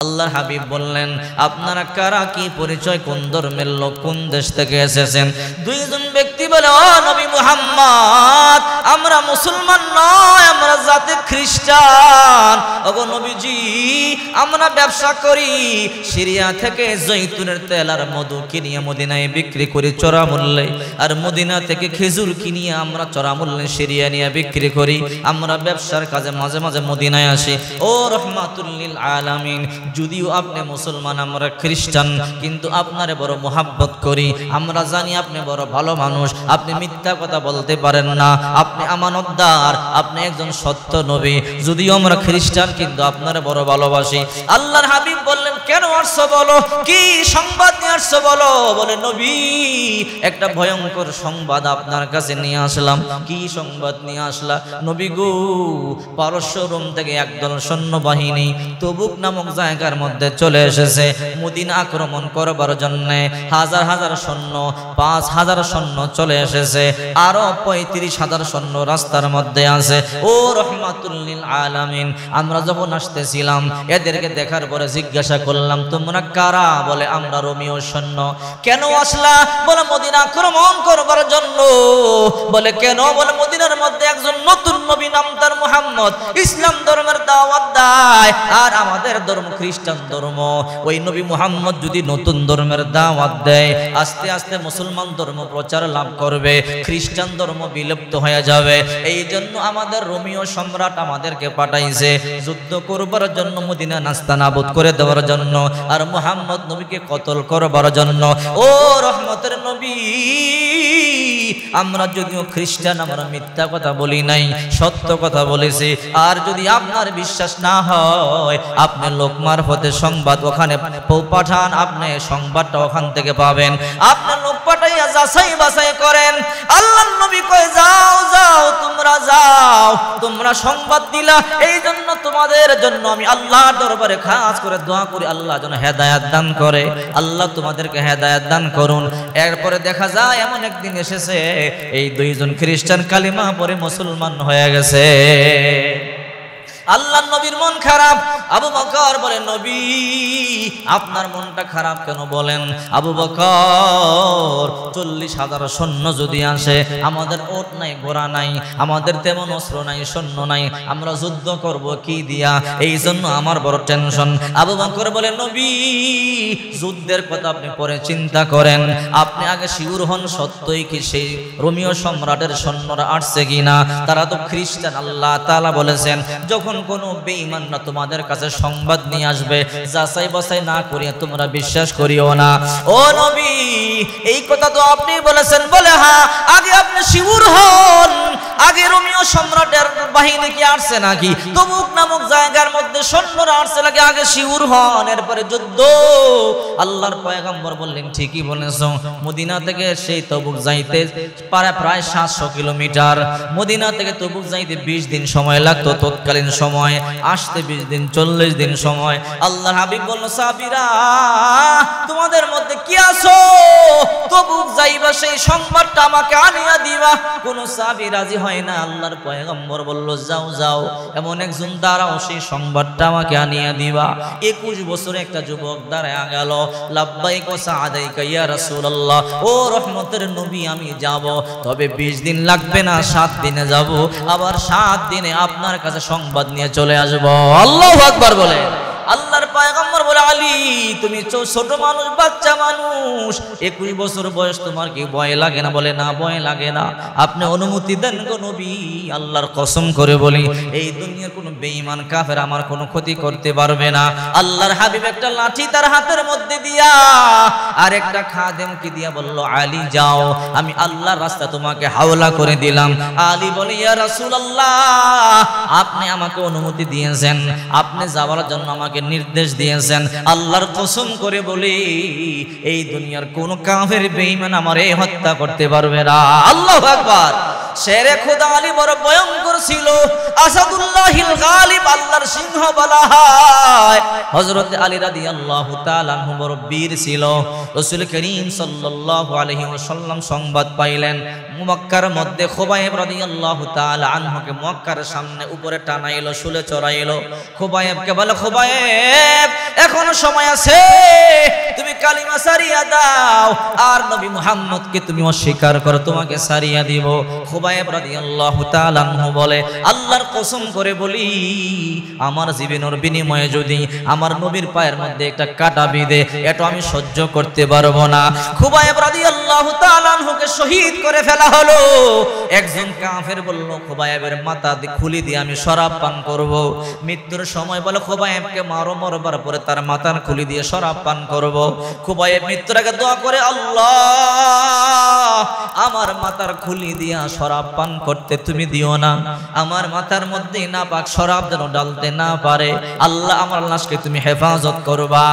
আল্লাহর হাবিব বললেন, আপনারা কারা, কি পরিচয়, কোন ধর্মের লোক, কোন দেশ থেকে এসেছেন? দুইজন ব্যক্তি বলে, ও নবী মুহাম্মদ, আমরা মুসলমান নয়, আমরা জাতি খ্রিস্টান। ওগো নবীজি, আমরা ব্যবসা করি, সিরিয়া থেকে জৈতুনের তেল আর মধু কিনিয়ে মদিনায় বিক্রি করি চড়া মূল্যে, আর মদিনা থেকে খেজুর কিনিয়ে আমরা চড়া মূল্যে সিরিয়া নিয়ে বিক্রি করি। আমরা ব্যবসার কাজে মাঝে মাঝে মদিনায় আসি। ও রহমাতুল লিল আলামিন, যদিও আপনি মুসলমান, আমরা খ্রিস্টান, কিন্তু আপনারে বড় মোহাব্বত করি। আমরা জানি আপনি বড় ভালো মানুষ, আপনি মিথ্যা কথা বলতে পারেন না, আপনি আমানতদার, আপনি একজন সত্য নবী। যদিও আমরা খ্রিস্টান, কিন্তু আপনারে বড় ভালোবাসি। আল্লাহর হাবিব বললেন, কেন আসছো বলো, কি সংবাদ নিয়ে আসছো বলো? বলে, নবী, একটা ভয়ঙ্কর সংবাদ আপনার কাছে নিয়ে আসলাম। কি সংবাদ নিয়ে আসলা? নবী গো, পারস্য রোম থেকে একদল সৈন্যবাহিনী তবুক নামক জায়গার মধ্যে চলে এসেছে মদিনা আক্রমণ করবার জন্য। হাজার হাজার সৈন্য, ৫,০০০ সৈন্য চলে এসেছে, আরো ৩৫,০০০ সৈন্য রাস্তার মধ্যে আছে। ও রহমাতুল লিল আলামিন, আমরা যখন আসতেছিলাম এদেরকে দেখার পরে জিজ্ঞাসা করলাম, তোমরা কারা? বলে, আমরা রোমীয় সৈন্য। কেন আসলা? বলে, মদিনা আক্রমণ করবার জন্য। বলে, কেন? বলে, মদিনার মধ্যে একজন নতুন নবী, নাম তার মুহাম্মদ, ইসলাম ধর্মের দাওয়াত দেয়, আর আমাদের ধর্ম খ্রিস্টান ধর্ম। ওই নবী মুহাম্মদ যদি নতুন ধর্মের দাওয়াত দেয়, আস্তে আস্তে মুসলমান ধর্ম প্রচার লাভ করবে, খ্রিস্টান ধর্ম বিলুপ্ত হয়ে যাবে। এই জন্য আমাদের রোমীয় সম্রাট আমাদেরকে পাঠাইছে যুদ্ধ করবার জন্য, মদিনা নাস্তানাবুদ করে দেওয়ার জন্য, আর মুহাম্মদ নবীকে কতল করবার জন্য। ও রহমতের নবী, আমরা যদিও খ্রিস্টান, আমরা মিথ্যা কথা বলি নাই, সত্য কথা বলেছি। আর যদি আপনার বিশ্বাস না হয়, আপনি লোক মারফতে সংবাদ ওখানে পাঠান, আপনি সংবাদটা ওখান থেকে পাবেন। আপনার লোক পাঠাইয়া যাচাই বাছাই করেন। আল্লাহর নবী কয়, যাও যাও, তোমরা যাও, তোমরা সংবাদ দিলা, এই জন্য তোমাদের জন্য আমি আল্লাহর দরবারে খাস করে দোয়া করি, আল্লাহ যেন হেদায়েত দান করে। আল্লাহ তোমাদেরকে হেদায়েত দান করুন। এরপরে দেখা যায় এমন একদিন এসেছে, এই দুইজন খ্রিস্টান কালিমা পরে মুসলমান হয়ে গেছে। আল্লাহর নবীর মন খারাপ। আবু বকর বলে, নবী, আপনার মনটা খারাপ কেন বলেন? আবু বকর, ৪০,০০০ সৈন্য যদি আসে, আমাদের ওট নাই, ঘোড়া নাই, আমাদের তেমন অস্ত্র নাই, সৈন্য নাই, আমরা যুদ্ধ করব কি দিয়া? এই জন্য আমার বড় টেনশন। আবু বকর বলে, নবী, যুদ্ধের কথা আপনি পরে চিন্তা করেন, আপনি আগে শিউর হন, সত্যই কি সেই রোমীয় সম্রাটের সৈন্যরা আসছে কিনা? তারা তো খ্রিস্টান। আল্লাহ তাআলা বলেছেন, যখন কোনো বেঈমানরা তোমাদের কাছে সংবাদ নিয়ে আসবে, যাচাই বাছাই না করিয়া তোমরা বিশ্বাস করিও না। ও নবী, এই কথা তো আপনি বলেছেন। বলে, হ্যাঁ, আগে আপনি শিউর হন, আগে রোমীয় সম্রাটের বাহিনী কি আসছে নাকি, তবুক নামক জায়গার মধ্যে সৈন্যরা আসছে নাকি, আগে শিউর হন, এরপরে যুদ্ধ। আল্লাহর পয়গম্বর বললেন, ঠিকই বলেছো। মদিনা থেকে সেই তবুক যাইতে প্রায় ৭০০ কিলোমিটার। মদিনা থেকে তবুক যাইতে ২০ দিন সময় লাগতো তৎকালীন সময়, আসতে ২০ দিন, ৪০ দিন সময়। আল্লাহর হাবিব বলল, সাহাবীরা, তোমাদের মধ্যে কি আছো, তবুক যাইবা, সেই সংবাদটা আমাকে আনিয়া দিবা। কোন সাহাবী রাজি হয় না। আল্লাহর পয়গম্বর বলল, যাও যাও, এমন একজন দাঁড়াও, সেই সংবাদটা আমাকে আনিয়া দিবা। ২১ বছরে একটা যুবক দাঁড়ায়া গেল। লাব্বাইক ওয়া সাআদাইকা ইয়া রাসূলুল্লাহ, ও রহমতের নবী, আমি যাব, তবে ২০ দিন লাগবে না, ৭ দিনে যাব, আবার ৭ দিনে আপনার কাছে সংবাদ নিয়ে চলে আসবো। আল্লাহু আকবার বলে। আল্লাহর পয়গম্বর বলে, আলী, তুমি ছোট মানুষ, বাচ্চা মানুষ, ২১ বছর বয়স, তোমার কি ভয় লাগে না? বলে, না, ভয় লাগে না। আপনি অনুমতি দেন গো নবী। আল্লাহর কসম করে বলি, এই দুনিয়ার কোনো বেঈমান কাফের আমার কোনো ক্ষতি করতে পারবে না। আল্লাহর হাবিব একটা লাঠি তার হাতের মধ্যে দিয়া আর একটা খাদেমকে দিয়া বলল, আলী, যাও, আমি আল্লাহর রাস্তা তোমাকে হাওলা করে দিলাম। আলী বলে, ইয়া রাসূলুল্লাহ, আপনি আমাকে অনুমতি দিয়েছেন, আপনি যাওয়ার জন্য আমাকে নির্দেশ দিয়েছেন। আল্লাহর কসম করে বলি, এই দুনিয়ার কোন কাফের বেঈমান আমারে হত্যা করতে পারবে না। আল্লাহু আকবার। শেরে খোদা আলী বড় ভয়ঙ্কর ছিল, আসাদুল্লাহিল গালিব, আল্লাহর সিংহ বলা হয়। হযরত আলী রাদিয়াল্লাহু তাআলা আনহু বড় বীর ছিল। রাসূল করিম সাল্লাল্লাহু আলাইহি ওয়াসাল্লাম সংবাদ পাইলেন মক্কার মধ্যে খুবাইব রাদিয়াল্লাহু তাআলা আনহুকে মক্কার সামনে উপরে টানাইলো, শুলে চড়াইলো। খুবাইবকে বলে, খুবাইব এখনো সময় আছে, তুমি কালিমা সারিয়া দাও, আর নবী মুহাম্মদকে তুমি অস্বীকার করো, তোমাকে সারিয়া দিব। খুবাইব রাদিয়াল্লাহু তাআলা আনহু বলে, আল্লাহর কসম করে বলি, আমার জীবনের বিনিময়ে যদি আমার নবীর পায়ের মধ্যে একটা কাঁটা বিঁধে, এটা আমি সহ্য করতে পারবো না। খুবাইব রাদিয়াল্লাহু তাআলা আনহুকে শহীদ করে ফেলা হলো। একজন কাফের বলল, খুবাইবের মাথা খুলি দিয়ে আমি শরাব পান করব। মৃত্যুর সময় বলে, খুবাইবকে মারো, মরবার পরে তার মাথার খুলি দিয়ে শরাব পান করব। খুবাইব মৃত্যুর আগে দোয়া করে, আল্লাহ আমার মাথার খুলি দিয়া শরাব পান করতে তুমি দিও না, আমার মাথার মধ্যে নাপাক শরাব যেন ডালতে না পারে। আল্লাহ আমার লাশকে তুমি হেফাজত করবা।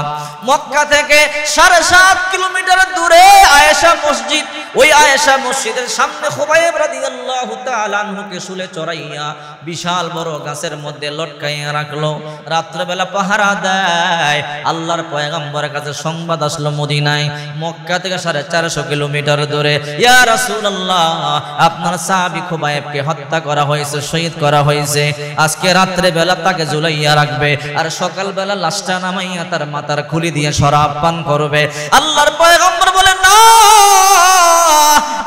মক্কা থেকে 7.5 কিলোমিটার দূরে আয়েশা মসজিদ, ওই আয়েশা মসজিদের সামনে খুবাইব রাদিয়াল্লাহু তাআলা আনহুকে শুলে চড়াইয়া বিশাল বড় গাছের মধ্যে লটকাইয়া রাখলো। রাত্রেবেলা পাহারা দেয়। আল্লাহর পয়গম্বরের কাছে সংবাদ আসলো মদিনায়, মক্কা থেকে 450 কিলোমিটার দূরে, ইয়া রাসূলুল্লাহ আপনার সাহাবী খুবাইবকে হত্যা করা হয়েছে, শহীদ করা হয়েছে। আজকে রাত্রেবেলা তাকে ঝুলাইয়া রাখবে, আর সকালবেলা লাশটা নামাইয়া তার মাথার খুলি দিয়ে শরাব পান করবে। আল্লাহর পয়গম্বর বলেন, না,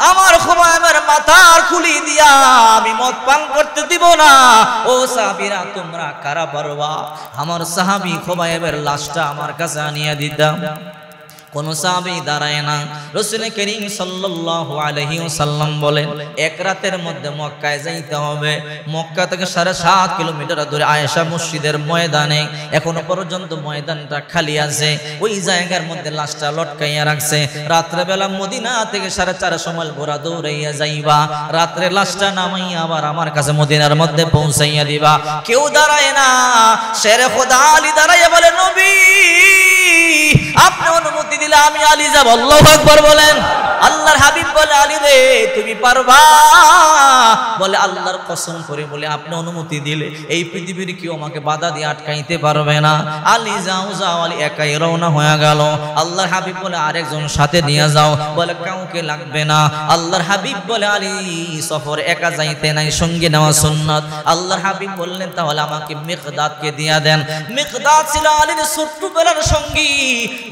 আমার খুবাইবের মাথার খুলি দিয়া আমি মদ পান করতে দিব না। ও সাহাবীরা তোমরা কারা পারবা আমার সাহাবী খুবাইবের লাশটা আমার কাছে আনিয়া দিতাম? কোন সাহাবী দাঁড়ায় না। রাসূল করিম সাল্লাল্লাহু আলাইহি ওয়াসাল্লাম বলেন, এক রাতের মধ্যে মক্কায় যাইতে হবে। মক্কা থেকে 7.5 কিলোমিটার দূরে আয়েশা মসজিদের ময়দানে, এখনো পর্যন্ত ময়দানটা খালি আছে, ওই জায়গার মধ্যে লাশটা লটকাইয়া রাখছে। রাত্রে বেলা মদিনা থেকে 4:30 সময় ঘোড়া দৌড়াইয়া যাইবা, রাত্রে লাশটা নামাইয়া আবার আমার কাছে মদিনার মধ্যে পৌঁছাইয়া দিবা। কেউ দাঁড়ায় না। শেরে খোদা আলী দাঁড়াইয়া বলে, নবী আপনি অনুমতি দিলে আমি আলী যাব। আল্লাহু আকবার বলেন। আল্লাহর হাবিব বলে, আলী রে তুমি পারবা? বলে, আল্লাহর কসম করে বলে, আপনি অনুমতি দিলে এই পৃথিবীর কেউ আমাকে বাধা দিয়ে আটকাইতে পারবে না। আলী যাও যাও। আলী একাই রওনা হয়ে গেল। আল্লাহর হাবিব বলে, আরেকজন সাথে নিয়ে যাও। বলে, কাউকে লাগবে না। আল্লাহর হাবিব বলে, আলী সফর একা যাইতে নাই, সঙ্গে নেওয়া সুন্নাত। আল্লাহর হাবিব বললেন, তাহলে আমাকে মিকদাদকে দিয়া দেন। মিকদাদ ছিল আলীর ছোট্টবেলার সঙ্গী।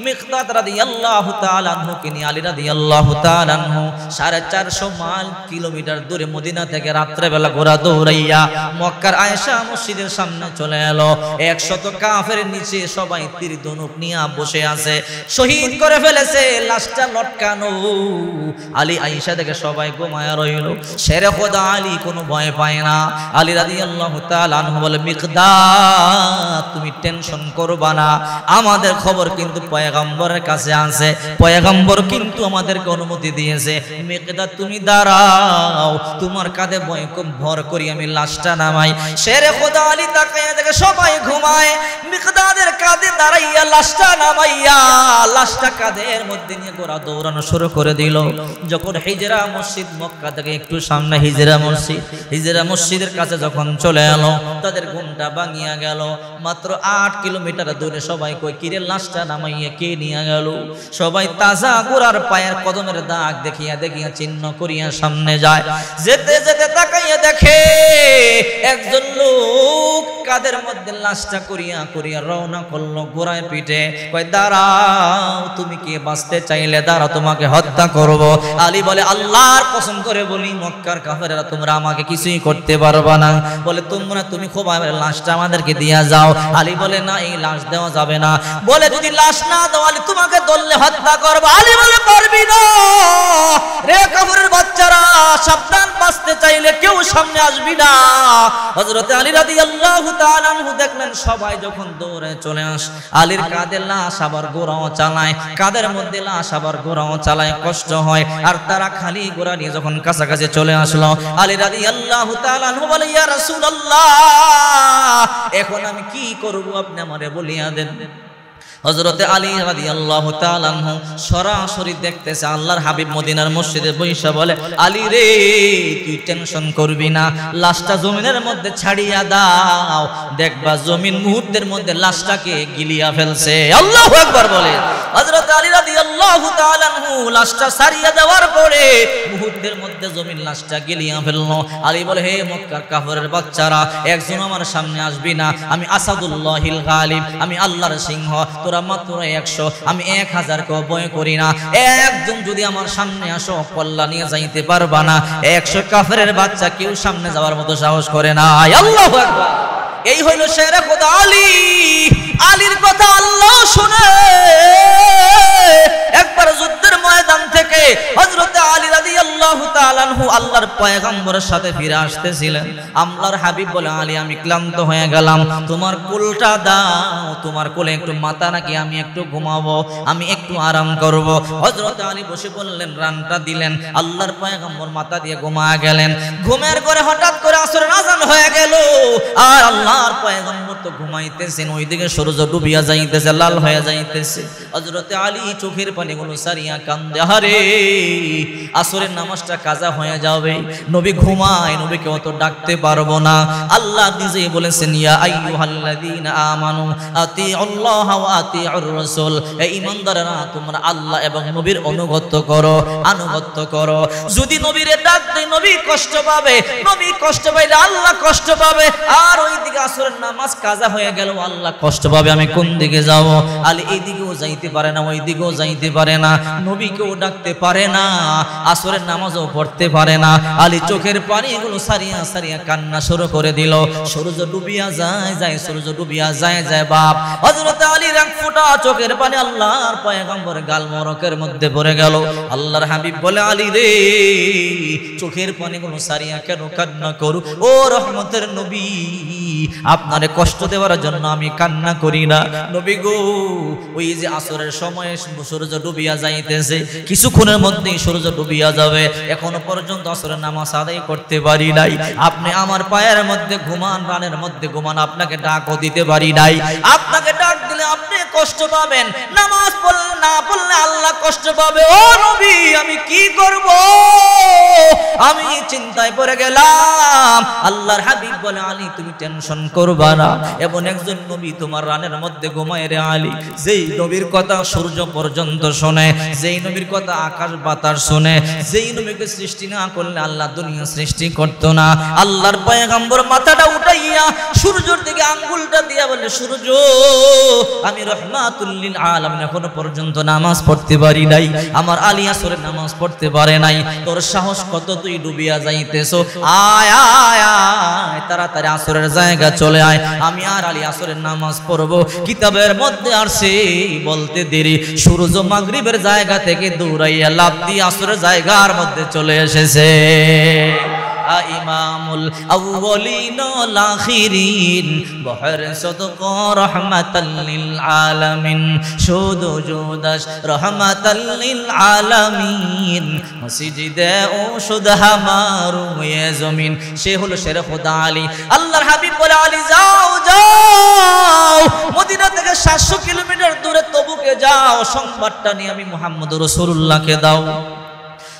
মিকদাদ রাদিয়াল্লাহু তাআলা আনহুকে নিয়ে আলী রাদিয়াল্লাহু তাআলা আনহু 450 কিলোমিটার দূরে মদিনা থেকে রাত্রেবেলা ঘোড়া দৌড়াইয়া মক্কার আয়েশা মসজিদের সামনে চলে এলো। 100 কাফের নিচে সবাই তীর ধনুক নিয়ে বসে আছে, শহীদ করে ফেলেছে, লাশটা লটকানো। আলী আয়েশা থেকে সবাই ঘুমায়া রইল। শেরে খোদা আলী কোনো ভয় পায় না। আলী রাদিয়াল্লাহু তাআলা আনহু বলে, মিকদাদ তুমি টেনশন করবা না, আমাদের খবর কিন্তু পয়গম্বরের কাছে আছে, পয়গম্বর কিন্তু আমাদেরকে অনুমতি দিয়েছে। মিকদাদ তুমি দাঁড়াও, তোমার কাঁধে ভর করি আমি লাশটা নামাই। শেরে খোদা আলী তাকাইয়া দেখে সবাই ঘুমায়। মিকদাদের কাঁধে দাঁড়াইয়া লাশটা নামাইয়া লাশটা কাঁধের মধ্যে নিয়ে ঘোড়া দৌড়ানো শুরু করে দিল। যখন হিজরা মসজিদ, মক্কা থেকে একটু সামনে হিজরা মসজিদ, হিজরা মসজিদের কাছে যখন চলে এলো, তাদের ঘুমটা ভাঙিয়া গেল। মাত্র 8 কিলোমিটার দূরে সবাই কই, কিরে লাশটা নামাইয়া কে নিয়ে গেল? সবাই তাজা ঘোড়ার পায়ের কদমের দাগ দেখিয়া দেখিয়া চিহ্ন করিয়া সামনে যায়। যেতে যেতে তাকাইয়া দেখে একজন লোক কাদের মধ্যে লাশটা করিয়া করিয়া রওনা করলো ঘোড়ায় পিঠে। কয়, দাঁড়াও, তুমি কি বাঁচতে চাইলে দাঁড়াও, তোমাকে হত্যা করব। আলী বলে, আল্লাহর কসম করে বলি, মক্কার কাফেররা তোমরা আমাকে কিছুই করতে পারবা না। বলে, তুমি খুবাইবের লাশটা আমাদেরকে দিয়া যাও। আলী বলে, না, এই লাশ দেওয়া যাবে না। বলে, যদি লাশ না দাও আলী তোমাকে ধরলে হত্যা করব। আলী বলে, পারবি না রে কাফেরের বাচ্চারা, সাবধান, বাঁচতে চাইলে কেউ সামনে আসবি না। হযরত আলী রাদিয়াল্লাহু তাআলা আনহু দেখলেন সবাই যখন দৌড়ে চলে আসে, আলীর কাঁধে লাশ আবার ঘোড়াও চালায়, কাঁধের মধ্যে লাশ আবার ঘোড়াও চালায়, কষ্ট হয়। আর তারা খালি ঘোড়া নিয়ে যখন কাছাকাছি চলে আসলো, আলী রাদিয়াল্লাহু তাআলা আনহু বলে, ইয়া রাসূলুল্লাহ এখন আমি কি করব, আপনি আমারে বলিয়া দেন। হযরতে আলী রাদিয়াল্লাহু তাআলা আনহু সরাসরি দেখতেছে আল্লাহর হাবিব মদিনার মসজিদে বইসা বলে, আলী রে তুই টেনশন করবি না, লাশটা জমিনের মধ্যে ছাড়িয়া দাও, দেখবা জমিন মুহূর্তের মধ্যে লাশটাকে গিলিয়া ফেলছে। আল্লাহু আকবার বলে। হযরত আলী রাদিয়াল্লাহু তাআলা আনহু লাশটা ছাড়িয়া দেওয়ার পরে মুহূর্তের মধ্যে জমিন লাশটা গিলিয়া ফেললো। আলী বলে, হে মক্কার কাফেরের বাচ্চারা, একজন আমার সামনে আসবি না, আমি আসাদুল্লাহিল গালিব, আমি আল্লাহর সিংহ, তোরা মাত্র 100, আমি 1000 কেও ভয় করি না, একজন যদি আমার সামনে আসো কল্লা নিয়ে যাইতে পারবা না, 100 কাফেরের বাচ্চা কেউ সামনে যাওয়ার মতো সাহস করে না। আল্লাহু আকবার। এই হইল শেরে খোদা আলী। আলীর কথা আল্লাহ শুনে একবার যুদ্ধের ময়দান থেকে হযরত আলী রাদিয়াল্লাহু তাআলা আনহু আল্লাহর পয়গম্বরের সাথে ফিরে আসতেছিলেন। আল্লাহর হাবিব বলে, আলী আমি ক্লান্ত হয়ে গেলাম, তোমার কোলটা দাও, তোমার কোলে একটু মাথা নাকি আমি একটু ঘুমাবো, আমি একটু আরাম করব। হযরত আলী বসে বললেন, রানটা দিলেন, আল্লাহর পয়গম্বর মাথা দিয়ে ঘুমায়া গেলেন। ঘুমের করে হঠাৎ করে আসরের আযান হয়ে গেল, আর আল্লাহর পয়গম্বর তো ঘুমাইতেছেন, ওইদিকে সূর্য ডুবিয়া যাইতেছে, লাল হয়ে যাইতেছে। হযরত আলী চোখের পানিগুলো সারিয়া কান্দে, আরে আসরের নামাজটা কাজা হয়ে যাবে, নবী ঘুমায়, নবীকে অত ডাকতে পারবো না। আল্লাহ নিজেই বলেছেন, ইয়া আইয়ুহাল্লাযীনা আমানু আতিউল্লাহ ওয়া আতিউর রাসূল, হে ঈমানদাররা তোমরা আল্লাহ এবং নবীর আনুগত্য করো। যদি নবীরে ডাক দেই নবী কষ্ট পাবে, নবী কষ্ট পাইলে আল্লাহ কষ্ট পাবে, আর ওইদিকে আসরের নামাজ কাজা হয়ে গেল, আল্লাহ কষ্ট পাবে, আমি কোন দিকে যাব? আলী এইদিকেও যাইতে পারে না, ওইদিকেও যাইতে পারে না, নবীকেও ডাকতে পারে না, আসরের নামাজও পড়তে পারে না। আলী চোখের পানিগুলো সারিয়া সারিয়া কান্না শুরু করে দিল। সূর্য ডুবিয়া যায়, সূর্য ডুবিয়া যায় বাপ। হযরত আলীর এক ফোঁটা চোখের পানি আল্লাহর পয়গম্বর গাল মোবারকের মধ্যে পড়ে গেল। আল্লাহর হাবিব বলে, আলী রে চোখের পানিগুলো সারিয়া কেন কান্না করু? ও রহমতের নবী, আপনারে কষ্ট দেওয়ার জন্য আমি কান্না করি না নবী গো। ওই যে আসরের সময় সূর্য ডুবিয়া যাইতেছে, কিছুক্ষণের মধ্যেই সূর্য ডুবিয়া যাবে, এখনো পর্যন্ত আসরের নামাজ আদায় করতে পারি নাই, আপনি আমার পায়ের মধ্যে ঘুমান, রানের মধ্যে ঘুমান, আপনাকে ডাকও দিতে পারি নাই, আপনাকে ডাক দিলে আপনি কষ্ট পাবেন, নামাজ পড়লে না পড়লে আল্লাহ কষ্ট পাবে। ও নবী আমি কি করব? আমি চিন্তায় পড়ে গেলাম। আল্লাহর হাবিব বলে, আলী তুমি টেনশন করবা না, এমন একজন নবী তোমার রানের মধ্যে ঘুমায় রে আলী, যেই নবীর কথা সূর্য পর্যন্ত শোনে, যেই নবীর কথা আকাশ বাতাস শোনে, যেই নবীকে সৃষ্টি না করলে আল্লাহ দুনিয়া সৃষ্টি করতো না। আল্লাহর পয়গম্বর মাথাটা উঠাইয়া সূর্যের দিকে আঙ্গুলটা দিয়া বলে, সূর্য আমি রহমাতুল লিল আলামিন এখনো পর্যন্ত নামাজ পড়তে পারি নাই, আমার আলী আসরের নামাজ পড়তে পারে নাই, তোর সাহস কত, তুই ডুবিয়া যাইতেছো, আয় আয় আয় তাড়াতাড়ি আসরের জায়গা চলে আয়, আমি আর আলী আসরের নামাজ পড়বো। কিতাবের মধ্যে আসছে বলতে দেরি, সূর্য মাগরিবের জায়গা থেকে দৌড়াইয়া লাফ দিয়ে আসরের জায়গার মধ্যে চলে এসেছে। ইমামুল আউয়ালিন ওয়াল আখিরিন বহর সদকা রাহমাতাল লিল আলামিন, শুধু জুদাস রাহমাতাল লিল আলামিন, মসজিদে ও শুধু হামারু এ জমিন। সে হলো শেরে খোদা আলী। আল্লাহর হাবিব বলে, আলী যাও যাও, মদিনা থেকে 700 কিলোমিটার দূরে তবুকে যাও, সংবাদটা নিয়ে আমি মুহাম্মদ রাসূলুল্লাহকে দাও।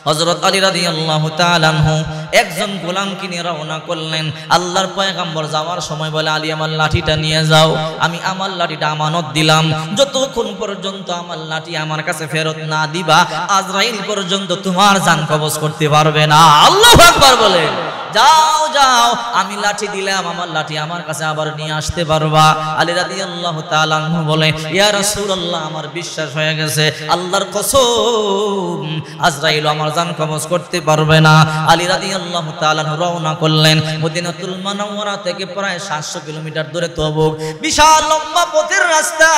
হযরত আলী রাদিয়াল্লাহু তাআলা আনহু একজন গোলামকে নিয়ে রওনা করলেন। আল্লাহর পয়গম্বর যাওয়ার সময় বলে, আলী আমার লাঠিটা নিয়ে যাও, আমি আমার লাঠিটা আমানত দিলাম, যতক্ষণ পর্যন্ত আমার লাঠি আমার কাছে ফেরত না দিবা আজরাইল পর্যন্ত তোমার জান কবজ করতে পারবে না। আল্লাহু আকবার বলে, যাও যাও, আমি লাঠি দিলাম, আমার লাঠি আমার কাছে আবার নিয়ে আসতে পারবা। আলী রাদিয়াল্লাহু তাআলা আনহু বলে, ইয়া রাসূলুল্লাহ আমার বিশ্বাস হয়ে গেছে, আল্লাহর কসম আজরাইল আমার জান কবজ করতে পারবে না। আলী রাদিয়াল্লাহু তাআলা আনহু রওনা করলেন। মদিনাতুল মুনাওয়ারা থেকে প্রায় 700 কিলোমিটার দূরে তবুক, বিশাল লম্বা পথের রাস্তা,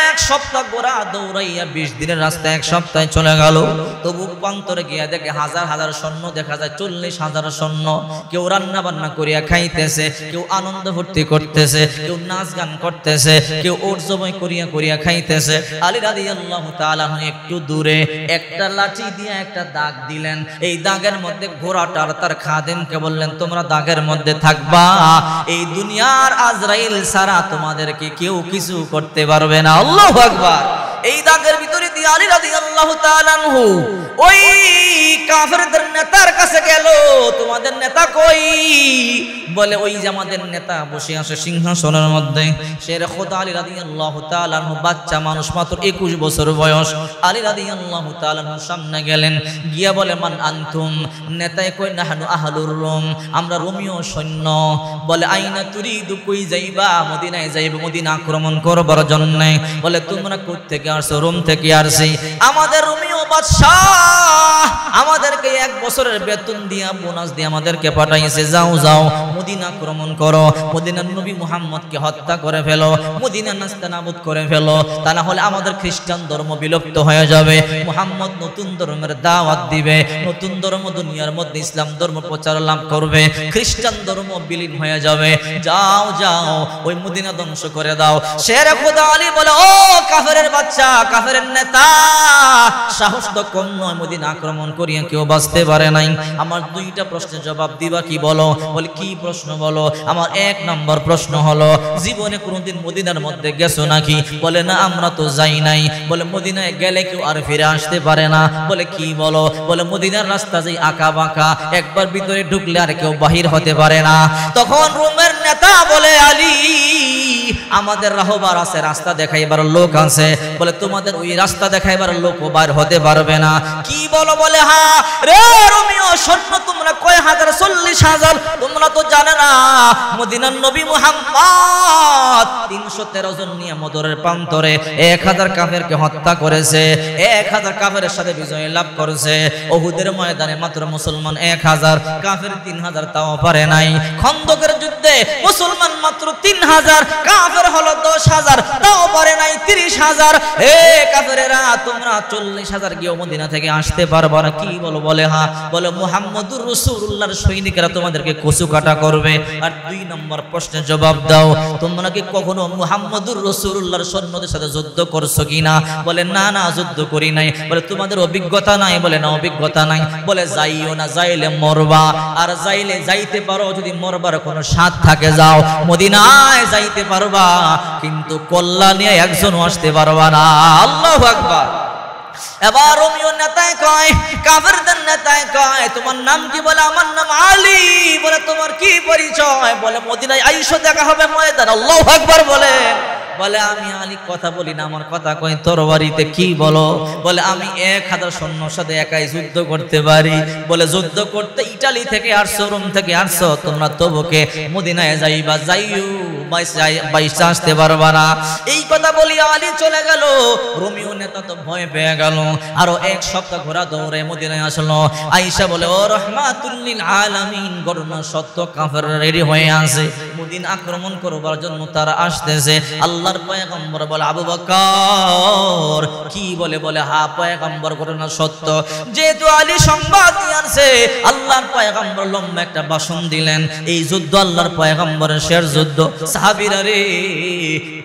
1 সপ্তাহ গোরা দৌড়াইয়া 20 দিনের রাস্তা 1 সপ্তাহে চলে গেল। তবু প্রান্তরে গিয়া দেখে হাজার হাজার সৈন্য দেখা যায়, 40,000 সৈন্য। কেউ রান্না বান্না করিয়া খাইতেছে, কেউ আনন্দ ফুর্তি করতেছে, কেউ নাচ গান করতেছে, কেউ ওট জবাই করিয়া করিয়া খাইতেছে। আলী রাদিয়াল্লাহু তাআলা একটু দূরে একটা লাঠি দিয়ে একটা দাগ দিলেন। এই দাগের মধ্যে ঘোড়াটার তার খাদেমকে বললেন, তোমরা দাগের মধ্যে থাকবা, এই দুনিয়ার আজরাইল ছাড়া তোমাদেরকে কেউ কিছু করতে পারবে না। আল্লাহু আকবার। এই দাগের ভিতরে দিয়ে আলী রাদিয়াল্লাহু তাআলা আনহু ওই কাফেরদের নেতার কাছে গেল, তোমাদের নেতা কই? বলে ওই যে আমাদের নেতা বসে আছে সিংহাসনের মধ্যে। শের খোদা আলী রাদিয়াল্লাহু তাআলা আনহু বাচ্চা মানুষ, মাত্র 21 বছর বয়স। আলী রাদিয়াল্লাহু তাআলা আনহু সামনে গেলেন, গিয়া বলে মান আনতুম? নেতায় কই নাহনু আহলুর রোম, আমরা রোমীয় সৈন্য। বলে আইনা তুরিদু, কই যাইবা? মদিনায় যাইবা, মদিনা আক্রমণ করবার জন্য। বলে তোমরা কোথা থেকে আসছো? রোম থেকে আসছি। আমাদের রোমীয় বাদশাহ আমাদেরকে 1 বছরের বেতন দিয়া বোনাস দিয়ে আমাদেরকে পাঠাইছে, যাও যাও মদিনা আক্রমণ করো, মদিনার নবী মুহাম্মদকে হত্যা করে ফেলো, মদিনা নাস্তানাবুদ করে ফেলো, তা না হলে আমাদের খ্রিস্টান ধর্ম বিলুপ্ত হয়ে যাবে। মুহাম্মদ নতুন ধর্মের দাওয়াত দিবে, নতুন ধর্ম দুনিয়ার মধ্যে ইসলাম ধর্ম প্রচার লাভ করবে, খ্রিস্টান ধর্ম বিলীন হয়ে যাবে। যাও যাও ওই মদিনা ধ্বংস করে দাও। শের খোদা আলী বলে, ও কাফেরের বাচ্চা, কাফেরের নেতা, সাহস তো কম নয়, মদিনা আক্রমণ করিয়া কেউ বাঁচতে পারে নাই। আমার 2টা প্রশ্নের জবাব দিবা কি? বলো। বলে কি প্রশ্ন বলো? আমার 1 নম্বর প্রশ্ন হলো, জীবনে কোনোদিন মদিনার মধ্যে গেছো নাকি? বলে না, আমরা তো যাই নাই। বলে মদিনায় গেলে কেউ আর ফিরে আসতে পারে না। বলে কি বলো? বলে মদিনার রাস্তা যে আঁকা বাঁকা, একবার ভিতরে ঢুকলে আর কেউ বাহির হতে পারে না। তখন রোমের নেতা বলে, আলী আমাদের রাহবার আছে, রাস্তা দেখাইবার লোক আছে। বলে তোমাদের ওই রাস্তা দেখাইবার লোক বার হতে পারবে না। কি বলো? বলে হ্যাঁ রে রোমীয় সৈন্য, তোমরা কয় হাজার? 40,000। তোমরা তো জানে না মদিনার নবী মুহাম্মদ 313 জন নিয়ে বদরের প্রান্তরে 1000 কাফেরকে হত্যা করেছে, 1000 কাফেরের সাথে বিজয় লাভ করেছে। উহুদের ময়দানে মাত্র মুসলমান 1000, কাফের 3000 তাও পারে নাই। খন্দকের যুদ্ধে মুসলমান মাত্র 3000, কাফের হলো 10,000 তাও পারে নাই 30,000। হে কাফেরেরা, তোমরা 40,000 গিয়ে মদিনা থেকে আসতে পারবে না। কি বলো? বলে হ্যাঁ। বলে মুহাম্মদুর রাসূলুল্লাহর সৈনিকেরা তোমাদেরকে কচু কাটা করবে। আর 2 নম্বর প্রশ্নের জবাব দাও, তোমরা কি কখনো মুহাম্মদুর রাসূলুল্লাহর সৈন্যদের সাথে যুদ্ধ করছো কিনা? বলে না না, যুদ্ধ করি নাই। বলে তোমাদের অভিজ্ঞতা নাই? বলে না, অভিজ্ঞতা নাই। বলে যাইও না, যাইলে মরবা। আর যাইলে যাইতে পারো, যদি মরবার কোনো স্বাদ থাকে যাও, মদিনায় যাইতে পারবা, কিন্তু কল্যাণে একজনও আসতে পারবা না। আল্লাহু আকবার। এবার রোমীয় নেতায় কয়, কাফেরদের নেতায় কয়, তোমার নাম কি? বলে আমার নাম আলী। বলে তোমার কি পরিচয়? বলে মদিনায় আইসো, দেখা হবে ময়দান। আল্লাহু আকবার বলে। বলে আমি আলী কথা বলি না, আমার কথা কই তরবারিতে। কি বলো? বলে আমি 1000 সৈন্যর সাথে একাই যুদ্ধ করতে পারি। বলে যুদ্ধ করতে ইটালি থেকে আসছো, রোম থেকে আসছো, তোমরা তবুকে মদিনায় যাইবা, যাইও বাইশে আসতে পারবা না। এই কথা বলি আলী চলে গেল। রোমীয় নেতা তো ভয় পেয়ে গেল। আরো 1 সপ্তাহ ঘোড়া দৌড়ে মদিনায় আসলো। আয়েশা বলে, ও রাহমাতুল লিল আলামিন, ঘটনা সত্য, কাফের রেডি হয়ে আছে, মদিনা আক্রমণ করবার জন্য তারা আসতেছে। আল্লাহর পয়গম্বর বলে, আবু বকর কি বলে? বলে হ্যাঁ পয়গম্বর, ঘটনা সত্য। যেহেতু আলী সংবাদ নিয়ে আসছে, আল্লাহর পয়গম্বর লম্বা একটা ভাষণ দিলেন। এই যুদ্ধ আল্লাহর পয়গম্বরের শেষ যুদ্ধ। সাহাবীরা রে,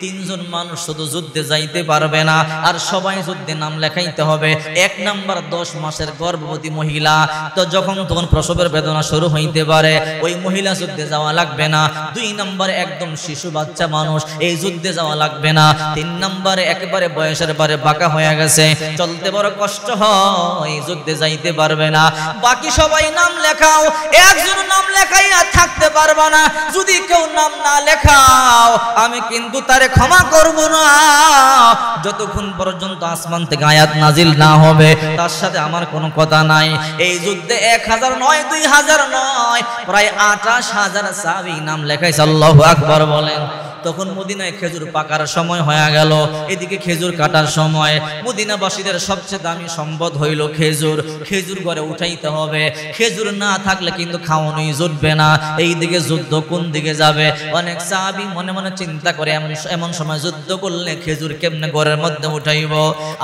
3 জন মানুষ শুধু যুদ্ধে যাইতে পারবে না, আর সবাই যুদ্ধে নাম লেখাইতে হবে। 1 নাম্বার 10 মাসের গর্ভবতী মহিলা, তো যখন তখন প্রসবের বেদনা শুরু হইতে পারে, ওই মহিলা যুদ্ধে যাওয়া লাগবে না। 2 নাম্বারে একদম শিশু বাচ্চা মানুষ, এই যুদ্ধে যাওয়া লাগবে না। 3 নাম্বারে একেবারে বয়সের বারে বাঁকা হয়ে গেছে, চলতে বড় কষ্ট হয়, যুদ্ধে যাইতে পারবে না। বাকি সবাই নাম লেখাও, একজন নাম লেখাইয়া থাকতে পারবে না। যদি কেউ নাম না লেখাও, আমি কিন্তু তারে ক্ষমা করব না, যতক্ষণ পর্যন্ত আসমান থেকে আয়াত নাজিল না হবে, তার সাথে আমার কোনো কথা নাই। এই যুদ্ধে 1000 নয়, 2000 নয়, প্রায় 28,000 সাহাবী নাম লেখাইছে। আল্লাহু আকবার বলেন। তখন মদিনায় খেজুর পাকার সময় হয়ে গেল, এদিকে খেজুর কাটার সময়। মদিনাবাসীদের সবচেয়ে দামি সম্পদ হইল খেজুর। খেজুর ঘরে উঠাইতে হবে, খেজুর না থাকলে কিন্তু খাওয়ানোই জুটবে না। এইদিকে যুদ্ধ কোন দিকে যাবে? অনেক সাহাবী মনে মনে চিন্তা করে এমন সময় যুদ্ধ করলে খেজুর কেমনে ঘরের মধ্যে উঠাইব।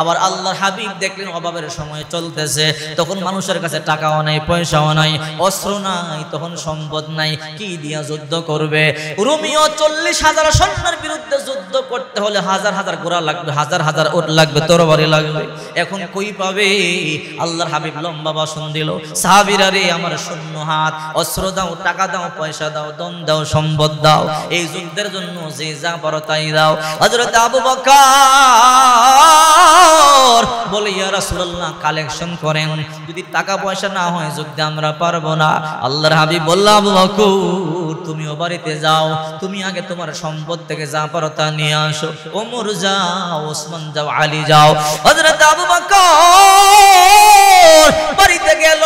আবার আল্লাহর হাবিব দেখলেন অভাবের সময় চলতেছে, তখন মানুষের কাছে টাকাও নাই, পয়সাও নাই, অস্ত্র নাই, তখন সম্পদ নাই, কি দিয়া যুদ্ধ করবে? রোমিও 40,000 সৈন্যের বিরুদ্ধে যুদ্ধ করতে হলে হাজার হাজার ঘোড়া লাগবে, হাজার হাজার উট লাগবে, তরবারি লাগবে। এখন কই পাবে? আল্লাহর হাবিব লম্বা ভাষণ দিল, সাহাবীরা রে আমার শূন্য হাত, অস্ত্র দাও, টাকা দাও, পয়সা দাও, ধন দাও, সম্পদ দাও, এই যুদ্ধের জন্য যে যা পারো তাই দাও। হযরত আবু বকর বলে, ইয়া রাসূলুল্লাহ কালেকশন করেন, যদি টাকা পয়সা না হয় যুদ্ধে আমরা পারবো না। আল্লাহর হাবিব বলল, আবু বকর তুমিও বাড়িতে যাও, তুমি আগে তোমার সম্পদ থেকে যা পারো তা নিয়ে আসো। ওমর যাও, ওসমান যাও, আলী যাও। হযরত আবু বকর বাড়িতে গেল,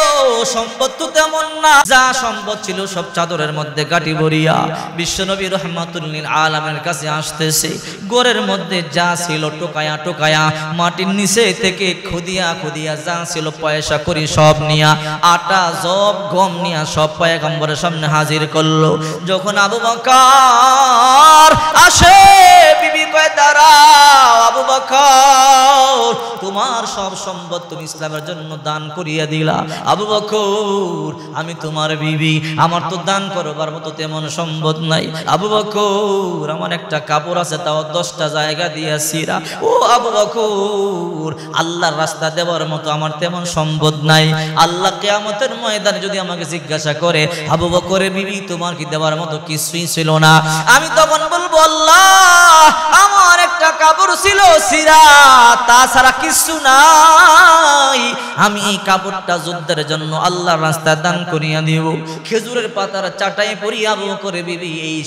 সম্পদ তো তেমন না, যা সম্পদ ছিল সব চাদরের মধ্যে গাঁটি ভরিয়া বিশ্বনবী রাহমাতুল লিল আলামিনের কাছে আসতেছে। ঘরের মধ্যে যা ছিল টোকায়া টোকায়া মাটির নিচে থেকে খুদিয়া খুদিয়া যা ছিল পয়সা করি সব নিয়া, আটা জব গম নিয়া সব পয়গম্বরের সামনে হাজির করলো। যখন আবু বকর আসে, বিবি কয় দাঁড়াও আবু বকর, তোমার সব সম্পদ তুমি ইসলামের জন্য দান করিয়া দিলা। আবু বকর আমি তোমার বিবি, আমার তো দান করবার মতো তেমন সম্পদ নাই। আবু বকর আমার একটা কাপড় আছে, তাও 10টা জায়গা দিয়া ছিঁড়া। ও আবু বকর আল্লাহর রাস্তা দেওয়ার মতো আমার তেমন সম্পদ নাই। আল্লাহ কিয়ামতের ময়দানে যদি আমাকে জিজ্ঞাসা করে, আবু বকরের বিবি তোমার কি দেওয়ার মতো কিছুই ছিল না? আমি তখন বলবো, আল্লাহ আমার একটা কাপড় ছিল ছিঁড়া, তাছাড়া কিছু নাই। আমি এই কাপড়টা যুদ্ধের জন্য আল্লাহর রাস্তায় দান করিয়া দিব। খেজুরের পাতার চাটাই পরিয়া আবু বকরের বিবি এই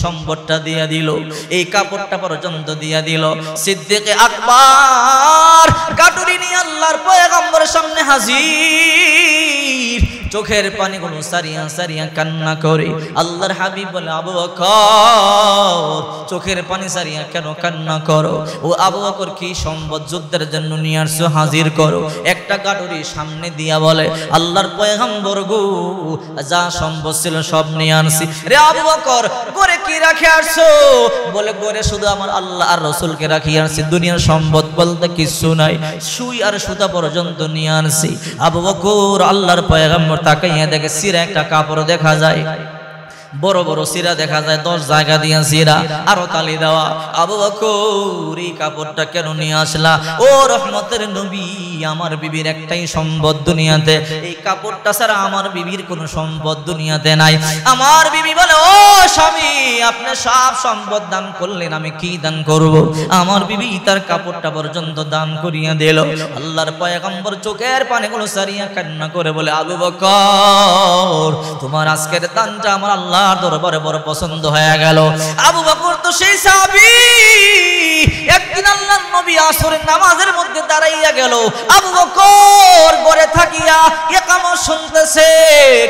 সম্পদটা দিয়া দিল, এই কাপড়টা পর্যন্ত দিয়া দিল। সিদ্দিক আকবর কাটুরি নিয়ে আল্লাহর পয়গম্বরের সামনে হাজির, চোখের পানিগুলো সারিয়া সারিয়া কান্না করে। আল্লাহর হাবিব বলে, আবু বকর চোখের পানি সারিয়া কেন কান্না করো? ও আবু বকর কি সম্পদ যুদ্ধের জন্য নিয়ে আসছো, হাজির করো। একটা কাটুরি সামনে দিয়া বলে, আল্লাহর পয়গম্বর গো যা সম্পদ ছিল সব নিয়ে আনছি। রে আবু বকর করে কি রাখে আসছো? বলে করে শুধু আমার আল্লাহ আর রাসূলকে রাখি আনছি, দুনিয়ার সম্পদ বলতে কিছু নাই, সুই আর সুতা পর্যন্ত নিয়ে আনছি। আবু বকর আল্লাহর পয়গম্বর তাকাইয়া দেখে ছিঁড়া একটা কাপড় দেখা যায়, বড় বড় সিরা দেখা যায়, 10 জায়গা দিয়া সিরা, আরো তালি দেওয়া। আবু বকর এই কাপড়টা কেন নিয়ে আসলা? ও রহমতের নবী, আমার বিবির একটাই সম্পদ দুনিয়াতে, এই কাপড়টা ছাড়া আমার বিবির কোনো সম্পদ দুনিয়াতে নাই। আমার বিবি বলে, ও স্বামী আপনি সব সম্পদ দান করলেন, আমি কি দান করব? আমার বিবি তার কাপড়টা পর্যন্ত দান করিয়া দিল। আল্লাহর পয়গম্বর চোখের পানিগুলো সারিয়া কান্না করে বলে, আবু বকর তোমার আজকের দানটা আমার আল্লাহ দরবারে বড় পছন্দ হয়ে গেল। আবু বকর তো সেই সাহাবী, একদিন আল্লাহর নবী আসরের নামাজের মধ্যে দাঁড়াইয়া গেল। আবু বকর ঘরে থাকিয়া ইকামত শুনতেছে,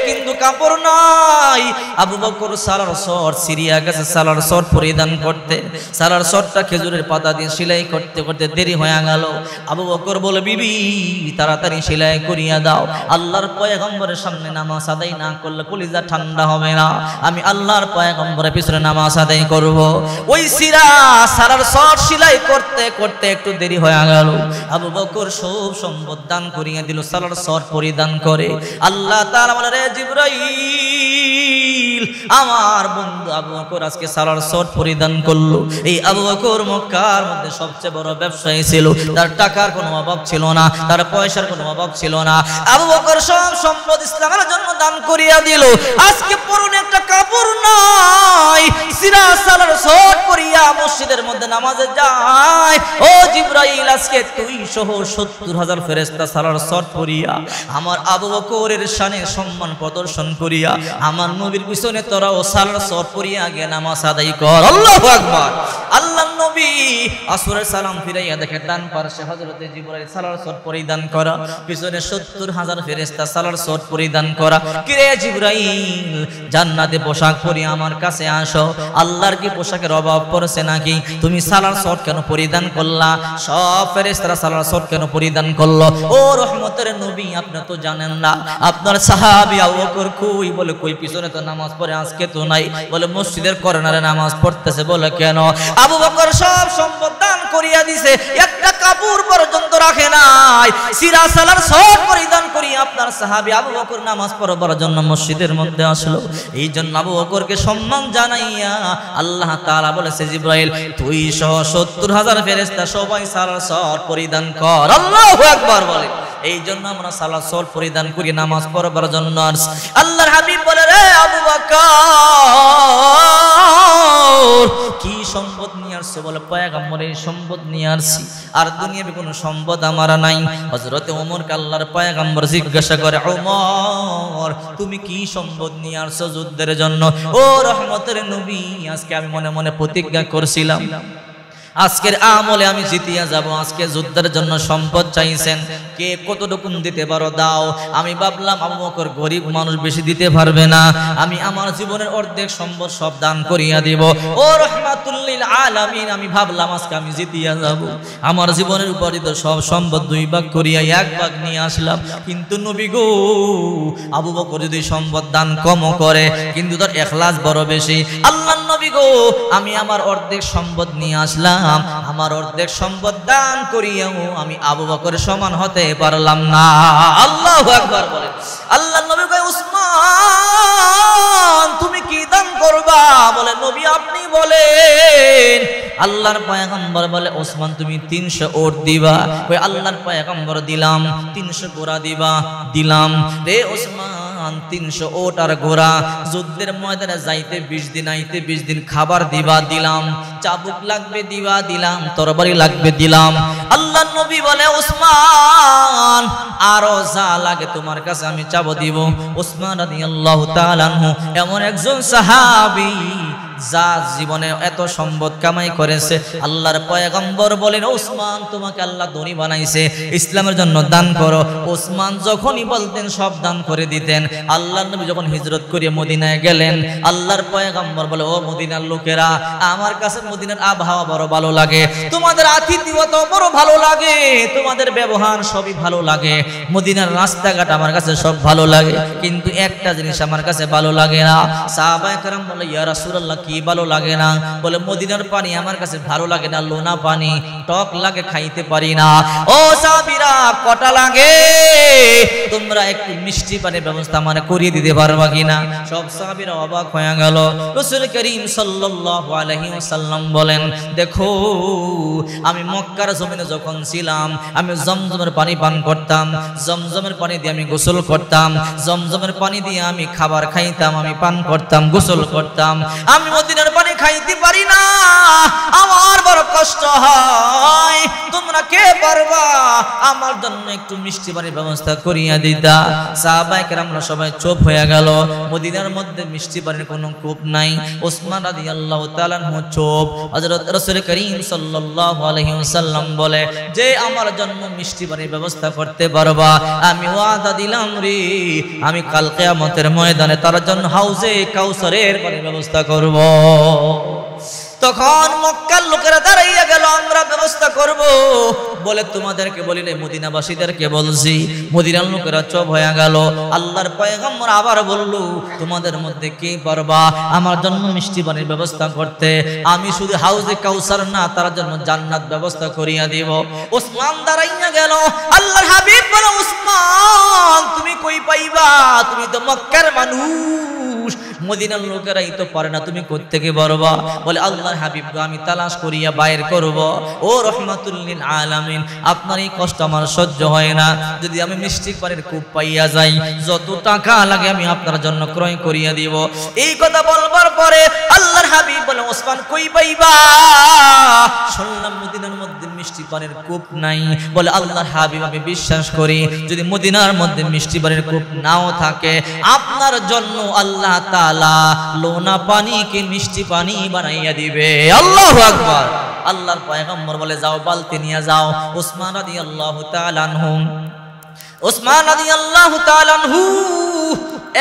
কিন্তু কাপড় নাই। আবু বকর সালার শর্ট সিরিয়া গেছে, সালার শর্ট পরিধান করতে, সালার শর্টটা খেজুরের পাতা দিয়ে সেলাই করতে করতে দেরি হয়ে গেল। আবু বকর বলে, বিবি তাড়াতাড়ি সেলাই করিয়া দাও, আল্লাহর পয়গম্বরের সামনে নামাজ আদায় না করলে কলিজা ঠান্ডা হবে না, আমি আল্লাহর পয়গম্বরের পিছনে নামাজ আদায় করব। ওই সিরা সালার শর্ট সেলাই করতে করতে একটু দেরি হয়ে গেল। আবু বকর সব সম্পদ দান করিয়া দিল, সালার শর্ট পরিধান করে। আল্লাহ তাআলা বলে, রে জিবরাইল আমার বন্ধু আবু বকর আজকে সালার শর্ট পরিধান করলো। এই আবু বকর মক্কার মধ্যে সবচেয়ে বড় ব্যবসায়ী ছিল, তার টাকার কোনো অভাব ছিল না, তার পয়সার কোনো অভাব ছিল না। আবু বকর সব সম্পদ ইসলামের জন্য দান করিয়া দিল। আজকে পরনে একটা কাপড় নাই, সিরা সালার শর্ট পরিয়া মসজিদের মধ্যে নামাজে যায়। ও জিবরাইল আজকে তুই সহ 70,000 ফেরেশতা সালার শর্ট পরিয়া আমার আবু বকরের শানে সম্মান প্রদর্শন করিয়া আমার নবীর পিছনে তোরাও সালার শর্ট পরিয়া আগে নামাজ আদায় কর। আল্লাহু আকবার। আল্লাহর নবী নবী আসরের সালাম ফিরাইয়া দেখে ডান পাশে হযরতে জিবরাইল সালার সট পরিধান করা, পিছনে 70,000 ফেরেশতা সালার সট পরিধান করা। কিরে জিবরাইল, জান্নাতে পোশাক পরে আমার কাছে আসো, আল্লাহর কি পোশাকের অভাব পড়ছে নাকি? তুমি সালার সট কেন পরিধান করলা? সব ফেরেশতারা সালার সট কেন পরিধান করলো? ও রহমতের নবী, আপনি তো জানেন না আপনার সাহাবী আবু বকর কই? বলে কই, পিছনে তো নামাজ পড়ে, আজকে তো নাই। বলে মসজিদের কর্নারে নামাজ পড়তেছে। বলে কেন? আবু বকর সব সম্পদ দান করিয়া দিছে, একটা কাপড় পর্যন্ত রাখে নাই। সিরা সালার সব পরিধান করি আপনার সাহাবী আবু বকর নামাজ পড়বার জন্য মসজিদের মধ্যে আসলো। এই জন্য আবু বকরকে সম্মান জানাইয়া আল্লাহ তাআলা বলেছে, জিবরাইল তুই সহ 70,000 ফেরেশতা সবাই সালার সব পরিধান কর। আল্লাহু আকবার বলে। এই জন্য আমরা সালাত সট পরিধান করি নামাজ পড়বার জন্য। আল্লাহর হাবিব বলে, রে আবু বকর কি সম্পদ নিয়ে আসছো? বলে পয়গম্বরের সম্পদ নিয়ে আসছি, আর দুনিয়াতে কোনো সম্পদ আমার নাই। হযরতে ওমরকে আল্লাহর পয়গম্বর জিজ্ঞাসা করে, ওমর তুমি কি সম্পদ নিয়ে আসছো যুদ্ধের জন্য? ও রহমতের নবী, আজকে আমি মনে মনে প্রতিজ্ঞা করছিলাম আজকের আমলে আমি জিতিয়া যাব। আজকে যুদ্ধের জন্য সম্পদ চাইছেন, কে কতটুকু দিতে পারো দাও। আমি ভাবলাম আবু বকর গরিব মানুষ, বেশি দিতে পারবে না, আমি আমার জীবনের অর্ধেক সম্পদ সব দান করিয়া দিব। ও রাহমাতুল লিল আলামিন, আমি ভাবলাম আজকে আমি জিতিয়া যাব। আমার জীবনের উপার্জিত সব সম্পদ 2 ভাগ করিয়া 1 ভাগ নিয়ে আসলাম। কিন্তু নবী গো, আবু বকর যদি সম্পদ দান কম করে, কিন্তু তার ইখলাস বড় বেশি। আল্লাহর নবী গো, আমি আমার অর্ধেক সম্পদ নিয়ে আসলাম, আমার অর্ধেক সম্পদ দান করিয়াও আমি আবু বকরের সমান হতে পারলাম না। আল্লাহু আকবার বলেন। আল্লাহর নবী কয়, উসমান তুমি কি দান করবা? বলে নবী আপনি বলেন। আল্লাহর পয়গম্বর বলে, ওসমান তুমি 300 ওট দিবা। কই আল্লাহর পয়গম্বর দিলাম। 300 ঘোড়া দিবা? দিলাম। রে ওসমান 300 ওট আর ঘোড়া, যুদ্ধের ময়দানে যাইতে 20 দিন, আইতে 20 দিন, খাবার দিবা? দিলাম। চাবুক লাগবে? দিবা? দিলাম। তরবারি লাগবে? দিলাম। আল্লাহর নবী বলে, ওসমান আরো যা লাগে তোমার কাছে আমি চাবো দিব। ওসমান রাদিয়াল্লাহু তাআলা আনহু এমন একজন সাহাবী যা জীবনে এত সম্পদ কামাই করেছে। আল্লাহর পয়গম্বর বলেন, ওসমান তোমাকে আল্লাহ ধনী বানাইছে, ইসলামের জন্য দান করো। ওসমান যখনই বলতেন সব দান করে দিতেন। আল্লাহর নবী যখন হিজরত করে মদিনায় গেলেন, আল্লাহর পয়গম্বর বলে, ও মদিনার লোকেরা, আমার কাছে মদিনার আবহাওয়া বড় ভালো লাগে, তোমাদের আতিথেয়তা বড় ভালো লাগে, তোমাদের ব্যবহার সবই ভালো লাগে, মদিনার রাস্তাঘাট আমার কাছে সব ভালো লাগে, কিন্তু একটা জিনিস আমার কাছে ভালো লাগে না। সাহাবায়ে কেরাম বলে, ইয়া রাসূলুল্লাহ কি ভালো লাগে না? বলে মদিনার পানি আমার কাছে ভালো লাগে না, লোনা পানি, টক লাগে, খাইতে পারি না। ও সাহাবীরা কটা লাগে? তোমরা একটু মিষ্টি পানির ব্যবস্থা মানে করিয়ে দিতে পারবা কিনা? সব সাহাবীরা অবাক হয়ে গেল। রাসূল করিম সাল্লাল্লাহু আলাইহি ওয়াসাল্লাম বলেন, দেখো আমি মক্কার জমিনে যখন ছিলাম, আমি জমজমের পানি পান করতাম, জমজমের পানি দিয়ে আমি গোসল করতাম, জমজমের পানি দিয়ে আমি খাবার খাইতাম, আমি পান করতাম, গোসল করতাম। আমি মদিনার পানি খাইতে পারি না, আমার বড় কষ্ট হয়। তোমরা কে পারবা আমার জন্য একটু মিষ্টি পানির ব্যবস্থা করিয়া দিতা? সাহাবায়ে কেরামরা সবাই চুপ হয়ে গেল। মদিনার মধ্যে মিষ্টি পানির কোনো কূপ নাই। ওসমান রাদিয়াল্লাহু তাআলা আনহু চুপ। হযরত রাসূল করিম সাল্লাল্লাহু আলাইহি ওয়াসাল্লাম বলে, যে আমার জন্য মিষ্টি পানির ব্যবস্থা করতে পারবা, আমি ওয়াদা দিলাম রে, আমি কাল কিয়ামতের ময়দানে তার জন্য হাউজে কাউসারের পানির ব্যবস্থা করব। তখন মক্কার লোকেরা দাঁড়াইয়া গেল, আমরা ব্যবস্থা করব। বলে তোমাদেরকে বলি নাই, মদিনাবাসীদেরকে বলছি। মদিনার লোকেরা চুপ হয়ে গেল। আল্লাহর পয়গম্বর আবার বলল, তোমাদের মধ্যে কে পারবা আমার জন্য মিষ্টি পানির ব্যবস্থা করতে? আমি শুধু হাউজে কাউসার না, তার জন্য জান্নাত ব্যবস্থা করিয়া দিব। ওসমান দাঁড়াইয়া গেল। আল্লাহর হাবিব বলে, ওসমান তুমি কই পাইবা? তুমি তো মক্কার মানুষ, মদিনার লোকেরাই তো পারে না, তুমি কোত্থেকে পারবা? বলে, আল্লাহর হাবিব আমি তালাশ করিয়া বাইর করব। ও রাহমাতুল লিল আলামিন, আপনার এই কষ্ট আমার সহ্য হয় না। যদি আমি মিষ্টি পানির কূপ পাইয়া যাই, যত টাকা লাগে আমি আপনার জন্য ক্রয় করিয়া দিব। এই কথা বলবার পরে আল্লাহর হাবিব বলে, ওসমান কই পাইবা? শুনলাম মদিনার মধ্যে মিষ্টি পানির কূপ নাই। বলে, আল্লাহর হাবিব আমি বিশ্বাস করি, যদি মদিনার মধ্যে মিষ্টি পানির কূপ নাও থাকে, আপনার জন্য আল্লাহ তাআলা লোনা পানিকে মিষ্টি পানি বানাইয়া দিবে। আল্লাহু আকবার। আল্লাহর পয়গম্বর বলে যাও বালতি নিয়ে যাও। ওসমান রাদিয়াল্লাহু তাআলা আনহু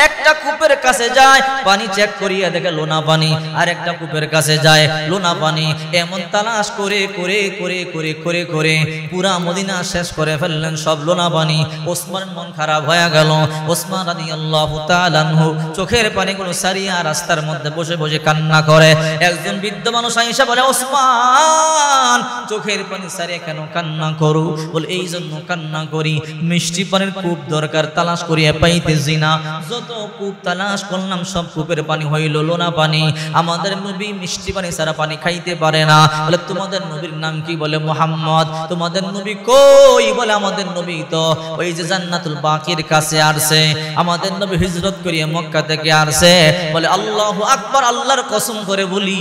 একটা কূপের কাছে যায়, পানি চেক করিয়া দেখে লোনা পানি। আর একটা কূপের কাছে যায়, লোনা পানি। এমন তালাশ করে করে করে করে করে করে পুরা মদিনা শেষ করে ফেললেন, সব লোনা পানি। ওসমানের মন খারাপ হয়ে গেল। ওসমান রাদিয়াল্লাহু তাআলা আনহু চোখের পানিগুলো সারিয়া রাস্তার মধ্যে বসে বসে কান্না করে। একজন বৃদ্ধ মানুষ আইসা বলে, ওসমান চোখের পানি সারিয়া কেন কান্না করো? বলে এই জন্য কান্না করি, মিষ্টি পানির কূপ দরকার, তালাশ করিয়া পাইতেছি না। যত কূপ তালাশ করলাম সব কূপের পানি হইল লোনা পানি। আমাদের নবী মিষ্টি পানি ছাড়া পানি খাইতে পারে না। বলে তোমাদের নবীর নাম কি? বলে মুহাম্মদ। তোমাদের নবী কই? বলে আমাদের নবী তো ওই যে জান্নাতুল বাকির কাছে আসছে, আমাদের নবী হিজরত করিয়া মক্কা থেকে আসছে। বলে আল্লাহু আকবার, আল্লাহর কসম করে বলি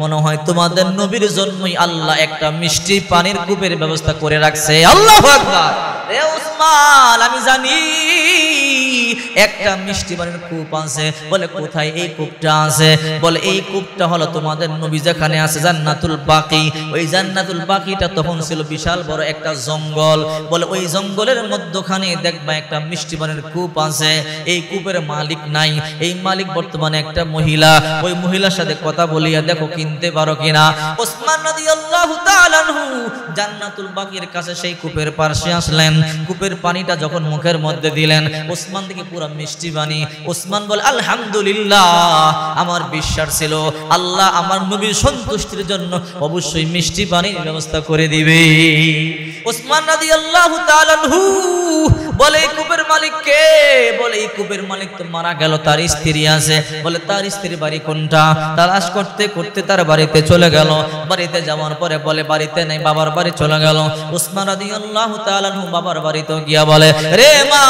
মনে হয় তোমাদের নবীর জন্যই আল্লাহ একটা মিষ্টি পানির কূপের ব্যবস্থা করে রাখছে। আল্লাহু আকবার। এ ওসমান আমি জানি একটা মিষ্টি পানির কূপ আছে। বলে কোথায় এই কূপটা আছে? বলে এই কূপটা হলো তোমাদের নবী যেখানে আছে জান্নাতুল বাকি। ওই জান্নাতুল বাকিটা তখন ছিল বিশাল বড় একটা জঙ্গল। বলে ওই জঙ্গলের মধ্যখানে দেখবা একটা মিষ্টি পানির কূপ আছে। এই কূপের মালিক নাই, এই মালিক বর্তমানে একটা মহিলা। ওই মহিলার সাথে কথা বলিয়া দেখো কিনতে পারো কিনা। ওসমান রাদিয়াল্লাহু তাআলা আনহু জান্নাতুল বাকির কাছে সেই কূপের পাশে আসলেন। কূপের পানিটা যখন মুখের মধ্যে দিলেন, ওসমান থেকে পুরো মিষ্টি পানি। ওসমান বলে আলহামদুলিল্লাহ, আমার বিশ্বাস ছিল আল্লাহ আমার নবীর সন্তুষ্টির জন্য অবশ্যই মিষ্টি পানির ব্যবস্থা করে দিবে। ওসমান রাদিয়াল্লাহু তাআলা আনহু বলে এই কূপের মালিক কে? বলে এই কূপের মালিক তো মারা গেল, তার স্ত্রী আছে। বলে তার স্ত্রীর বাড়ি কোনটা? তালাশ করতে করতে তার বাড়িতে চলে গেল। বাড়িতে যাওয়ার পরে বলে বাড়িতে নেই, বাবার বাড়ি চলে গেল। ওসমান রাদিয়াল্লাহু তাআলা আনহু বাবার বাড়িতে গিয়া বলে, রে মা,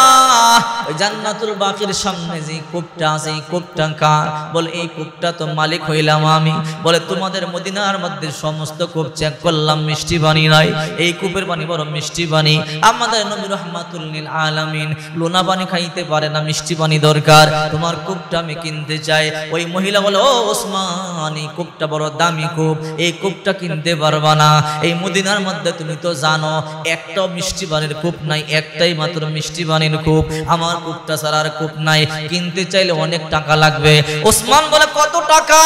ওই জান্নাতুল বাকির সামনে যে কূপটা আছে এই কূপটা কার? বলে এই কূপটা তো মালিক হইলাম আমি। বলে তোমাদের মদিনার মধ্যে সমস্ত কূপ চেক করলাম, মিষ্টি পানি নাই। এই কূপের পানি বড় মিষ্টি পানি। আমাদের নবী রাহমাতুল লিল আলামিন লোনা পানি খাইতে পারে না, মিষ্টি পানি দরকার। তোমার কূপটা আমি কিনতে চাই। ওই মহিলা বলে, ও ওসমান, এই কূপটা বড় দামি কূপ, এই কূপটা কিনতে পারবা না। এই মদিনার মধ্যে তুমি তো জানো একটাও মিষ্টি পানির কূপ নাই, একটাই মাত্র মিষ্টি পানির কূপ। আমার কূপটা ছাড়া আর কূপ নাই, কিনতে চাইলে অনেক টাকা লাগবে। ওসমান বলে কত টাকা?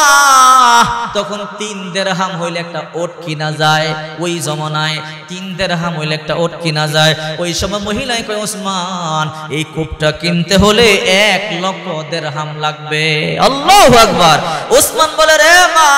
তখন 3 দিরহাম হইলে একটা ওট কিনা যায়। ওই জমানায় 3 দিরহাম হইলে একটা ওট কিনা যায়। ওই সময় মহিলাই কয়, ওসমান এই কূপটা কিনতে হলে 1 লক্ষ দিরহাম লাগবে। আল্লাহু আকবার। ওসমান বলে, রে মা,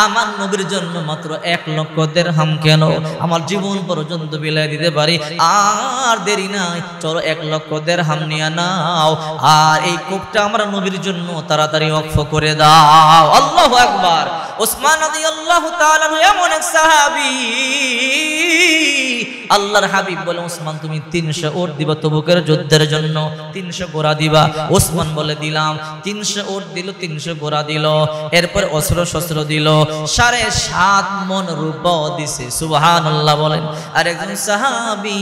আমার নবীর জন্য মাত্র 1 লক্ষ দিরহাম কেন, আমার জীবন পর্যন্ত বিলায় দিতে পারি। আর দেরি নাই, চলো 1 লক্ষ দিরহাম নিয়ে নাও, আর এই কূপটা আমার নবীর জন্য তাড়াতাড়ি ওয়াকফ করে দাও। আল্লাহু আকবার। ওসমান রাদিয়াল্লাহু তাআলা এমন এক সাহাবী, আল্লাহর হাবিব বলে, ওসমান তুমি 300 ওট দিবা তবুকের যুদ্ধের জন্য, 300 ঘোড়া দিবা। ওসমান বলে দিলাম। 300 ওট দিল, 300 ঘোড়া দিল, এরপর অস্ত্র শস্ত্র দিল, 7.5 মণ রূপাও দিছে। সুবহানাল্লাহ বলেন। আর একজন সাহাবী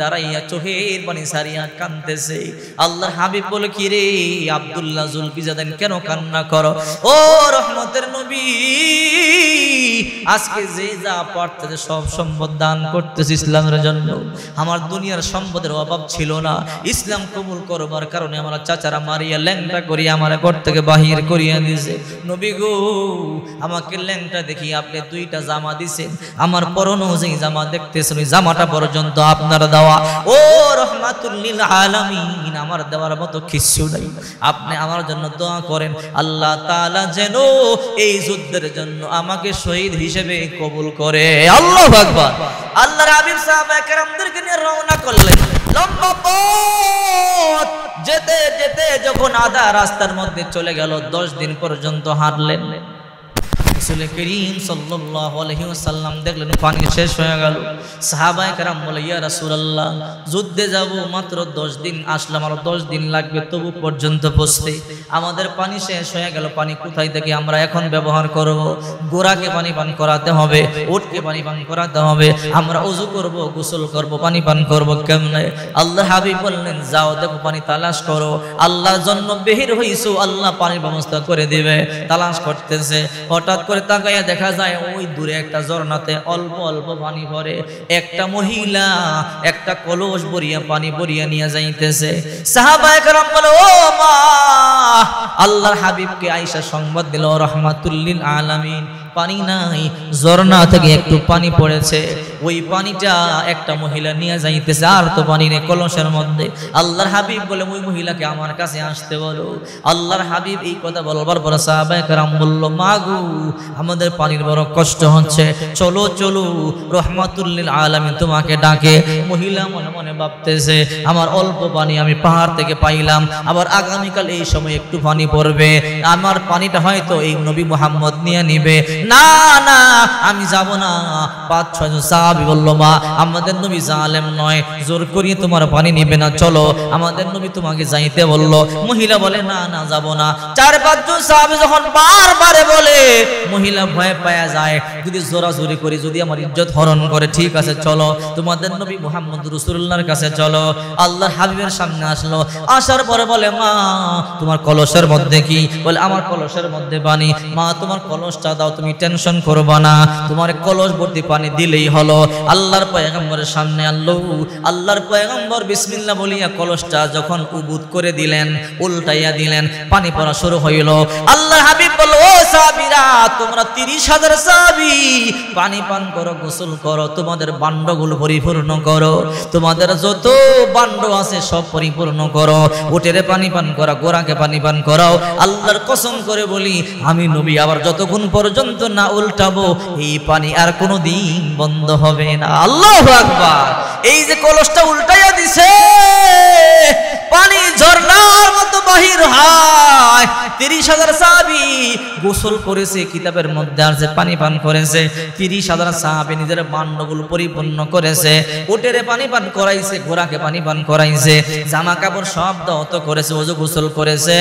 দাঁড়াইয়া চোখের পানি সারিয়া কাঁদতেছে। আল্লাহর হাবিব বলে, কি রে আব্দুল্লাহ জুলফিজাদান, কেন কান্না করো? ও রহমতের নবী, আজকে যে যা পারতেছে সব সম্পদ দান করতেছে ইসলামের জন্য। আমার দুনিয়ার সম্পদের অভাব ছিল না, ইসলাম কবুল করবার কারণে আমার চাচারা মারিয়া ল্যাংটা করিয়া আমার ঘর থেকে বাহির করিয়া দিয়েছে। নবী গো, আমাকে ল্যাংটা দেখি আপনি 2টা জামা দিছেন, আমার পরনে যেই জামা দেখতেছেন ওই জামাটা পর্যন্ত আপনার দেওয়া। ও রহমাতুল লিল আলামিন, আমার দেওয়ার মতো কিছু নাই, আপনি আমার জন্য দোয়া করেন আল্লাহ তাআলা যেন এই যুদ্ধের জন্য আমাকে শহীদ হিসেবে কবুল করে। আল্লাহু আকবার। আল্লাহর হাবিব সাহাবায়ে কেরামদেরকে নিয়ে রওনা করলেন। লম্বা পথ যেতে যেতে যখন আধা রাস্তার মধ্যে চলে গেল, 10 দিন পর্যন্ত হাঁটলেন। রাসূল করিম সাল্লাল্লাহু আলাইহি ওয়াসাল্লাম দেখলেন পানি শেষ হয়ে গেল। সাহাবায়ে কেরাম বলে, ইয়া রাসূলুল্লাহ, যুদ্ধে যাব মাত্র 10 দিন, আসলাম আরো 10 দিন লাগবে তবু পর্যন্ত পৌঁছতে। আমাদের পানি শেষ হয়ে গেল, পানি কোথায় থেকে আমরা এখন ব্যবহার করব? গোরাকে পানি পান করাতে হবে, উটকে পানি পান করাতে হবে, আমরা ওযু করব, গোসল করব, পানি পান করব কেমনে? আল্লাহ হাবিব বললেন, যাও দেখো পানি তালাশ করো, আল্লাহর জন্য বের হইছো, আল্লাহ পানির ব্যবস্থা করে দিবে। তালাশ করতেছে, হঠাৎ করে তাকাইয়া দেখা যায় ওই দূরে একটা ঝর্ণাতে অল্প অল্প পানি পড়ে। একটা মহিলা একটা কলস ভরিয়া পানি ভরিয়া নিয়ে যাইতেছে। সাহাবায়ে কেরাম বলে, ও মা, আল্লাহর হাবিবকে আয়েশা সংবাদ দিল রাহমাতুল লিল আলামিন, পানি নাই, ঝর্ণা থেকে একটু পানি পড়েছে। ওই পানিটা একটা মহিলা নিয়ে যাইতেছে, আর তো পানি নেই কলসের মধ্যে। আল্লাহর হাবিব বলে, ওই মহিলাকে আমার কাছে আসতে বলো। আল্লাহর হাবিব এই কথা বলবার পর সাহাবায়ে কেরাম বলল, মা গো, আমাদের পানির বড় কষ্ট হচ্ছে, চলো চলো, রাহমাতুল লিল আলামিন তোমাকে ডাকে। মহিলা মনে মনে ভাবতেছে, আমার অল্প পানি আমি পাহাড় থেকে পাইলাম, আবার আগামীকাল এই সময় একটু পানি পড়বে, আমার পানিটা হয়তো এই নবী মুহাম্মদ নিয়ে নিবে। না না, আমি যাব না। 5-6 জন সাহাবী বলল, মা, আমাদের নবী জালেম নয়, জোর করিয়ে তোমার পানি নিবে না, চলো, আমাদের নবী তোমাকে যাইতে বলল। মহিলা বলে, না না, যাব না। 4-5 জন সাহাবী যখন বারবারে বলে, মহিলা ভয় পায়া যায়, যদি জোরাজুরি করি, যদি আমার ইজ্জত হরণ করে, ঠিক আছে চলো, তোমাদের নবী মুহাম্মদ রাসূলুল্লাহর কাছে চলো। আল্লাহর হাবিবের সামনে আসলো, আসার পরে বলে, মা, তোমার কলসের মধ্যে কি? বলে, আমার কলসের মধ্যে পানি। মা, তোমার কলসটা দাও, তুমি টেনশন করবা না, তোমার কলস ভর্তি পানি দিলেই হলো। আল্লাহর পয়গম্বরের সামনে আল্লাহর পয়গম্বর বিসমিল্লাহ বলিয়া কলসটা যখন উবুত করে দিলেন, উল্টাইয়া দিলেন, পানি পড়া শুরু হইল। আল্লাহর হাবিব বলল, ও সাহাবীরা, তোমরা 30,000 সাহাবী, পানি পান করো, গোসল করো, তোমাদের বান্ডগুলো পরিপূর্ণ করো, তোমাদের যত বান্ড আছে সব পরিপূর্ণ করো, উটেরে পানি পান করা, গোরাকে পানি পান করাও। আল্লাহর কসম করে বলি, আমি নবী আবার যতক্ষণ পর্যন্ত না উল্টাবো, এই পানি আর কোনোদিন বন্ধ হবে না। আল্লাহু আকবার। এই যে কলসটা উল্টাইয়া দিছে, পানি ঝর্ণার মতো বাহির হয়। 30,000 সাহাবী গোসল করেছে, কিতাবের মধ্যে আছে পানি পান করেছে। 30,000 সাহাবী নিজের বান্ডগুলো পরিপূর্ণ করেছে, উটেরে পানি পান করাইছে, ঘোড়াকে পানি পান করাইছে, জামা কাপড় সব দহত করেছে, ওযু গোসল করেছে।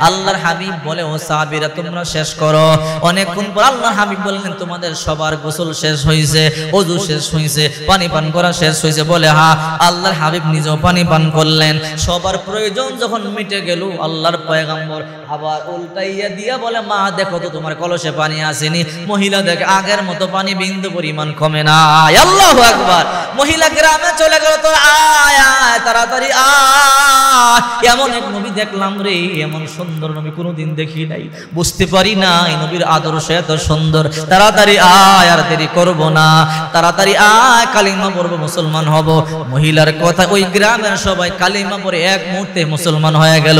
আল্লাহর হাবিব বলে, ও সাহাবীরা, তোমরা শেষ করো। অনেকক্ষণ পর আল্লাহর হাবিব বললেন, তোমাদের সবার গোসল শেষ হয়েছে, ওযু শেষ হয়েছে, পানি পান করা শেষ হয়েছে? বলে, হ্যাঁ। আল্লাহর হাবিব নিজেও পানি পান করলেন। সবার প্রয়োজন যখন মিটে গেল, আল্লাহর পয়গম্বর আবার উল্টাইয়া দিয়া বলে, মা, দেখো তো তোমার কলসে পানি আসেনি। মহিলা দেখে আগের মতো পানি বিন্দু পরিমাণ কমে না। আল্লাহু আকবার। মহিলা গ্রামে চলে গেল, তো আয় আয়, তাড়াতাড়ি আয়, এমন এক নবী দেখলাম রে, এমন সুন্দর নবী কোনোদিন দেখি নাই, বুঝতে পারি না এই নবীর আদর্শ এত সুন্দর। তাড়াতাড়ি আয়, আর দেরি করব না, তাড়াতাড়ি আয়, কালিমা পড়বো, মুসলমান হব। মহিলার কথা, ওই গ্রামের সবাই কালিমা পড়ে এক মুহূর্তে মুসলমান হয়ে গেল।